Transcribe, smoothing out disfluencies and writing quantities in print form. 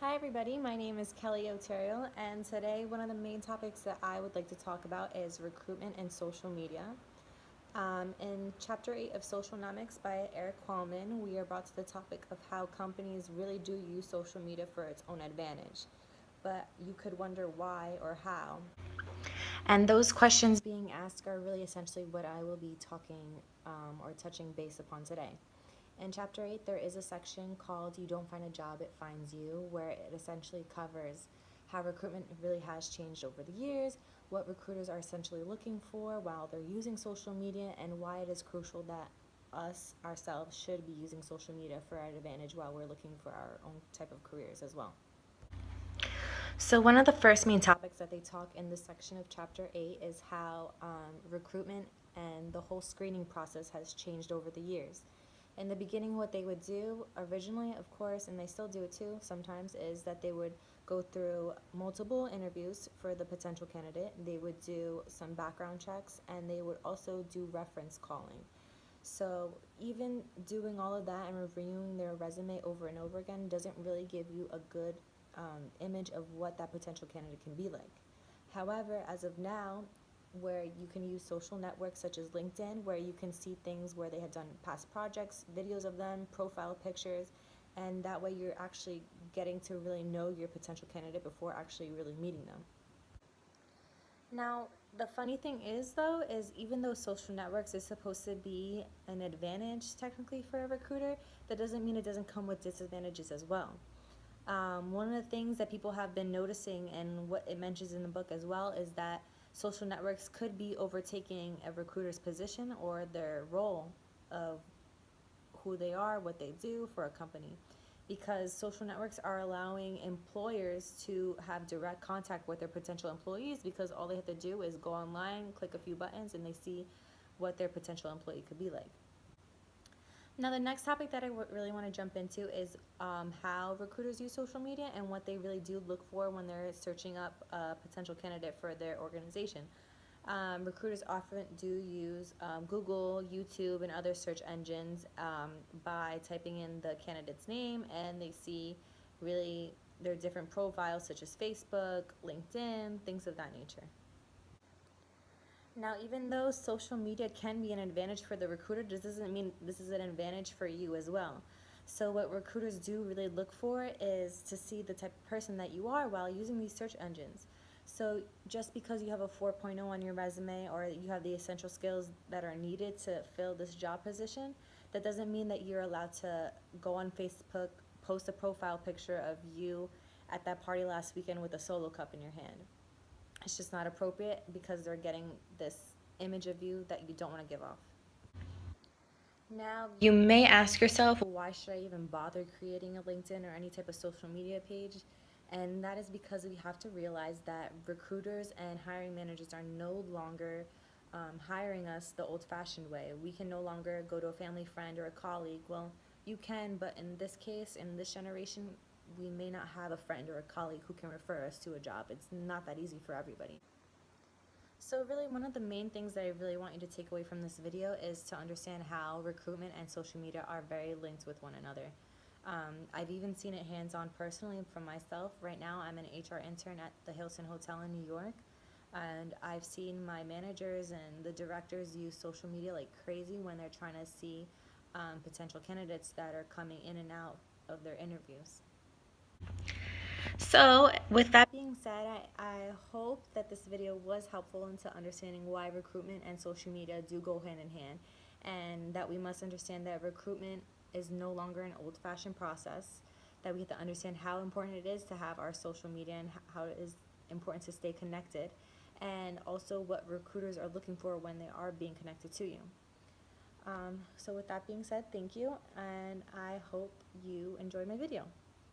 Hi everybody, my name is Kelly Otero, and today one of the main topics that I would like to talk about is recruitment and social media. In Chapter 8 of Socialnomics by Eric Qualman, we are brought to the topic of how companies really do use social media for its own advantage. But you could wonder why or how. And those questions being asked are really essentially what I will be talking or touching base upon today. In Chapter 8, there is a section called You Don't Find a Job, It Finds You, where it essentially covers how recruitment really has changed over the years, what recruiters are essentially looking for while they're using social media, and why it is crucial that us, ourselves, should be using social media for our advantage while we're looking for our own type of careers as well. So one of the first main topics that they talk in this section of Chapter 8 is how recruitment and the whole screening process has changed over the years. In the beginning, what they would do originally, of course, and they still do it too sometimes, is that they would go through multiple interviews for the potential candidate. They would do some background checks, and they would also do reference calling. So even doing all of that and reviewing their resume over and over again doesn't really give you a good image of what that potential candidate can be like. However, as of now, where you can use social networks such as LinkedIn, where you can see things where they have done past projects, videos of them, profile pictures, and that way you're actually getting to really know your potential candidate before actually really meeting them. Now, the funny thing is, though, is even though social networks is supposed to be an advantage technically for a recruiter, that doesn't mean it doesn't come with disadvantages as well. One of the things that people have been noticing, and what it mentions in the book as well, is that social networks could be overtaking a recruiter's position or their role of who they are, what they do for a company. Because social networks are allowing employers to have direct contact with their potential employees, because all they have to do is go online, click a few buttons, and they see what their potential employee could be like. Now, the next topic that I really want to jump into is how recruiters use social media and what they really do look for when they're searching up a potential candidate for their organization. Recruiters often do use Google, YouTube, and other search engines by typing in the candidate's name, and they see really their different profiles such as Facebook, LinkedIn, things of that nature. Now, even though social media can be an advantage for the recruiter, this doesn't mean this is an advantage for you as well. So what recruiters do really look for is to see the type of person that you are while using these search engines. So just because you have a 4.0 on your resume or you have the essential skills that are needed to fill this job position, that doesn't mean that you're allowed to go on Facebook, post a profile picture of you at that party last weekend with a solo cup in your hand. It's just not appropriate because they're getting this image of you that you don't want to give off. Now, you may ask yourself, why should I even bother creating a LinkedIn or any type of social media page? And that is because we have to realize that recruiters and hiring managers are no longer hiring us the old-fashioned way. We can no longer go to a family friend or a colleague. Well, you can, but in this case, in this generation, we may not have a friend or a colleague who can refer us to a job. It's not that easy for everybody. So really, one of the main things that I really want you to take away from this video is to understand how recruitment and social media are very linked with one another. I've even seen it hands-on personally from myself. Right now, I'm an HR intern at the Hilton Hotel in New York, and I've seen my managers and the directors use social media like crazy when they're trying to see potential candidates that are coming in and out of their interviews. So, with that being said, I hope that this video was helpful into understanding why recruitment and social media do go hand in hand, and that we must understand that recruitment is no longer an old-fashioned process, that we have to understand how important it is to have our social media and how it is important to stay connected, and also what recruiters are looking for when they are being connected to you. So with that being said, thank you, and I hope you enjoyed my video.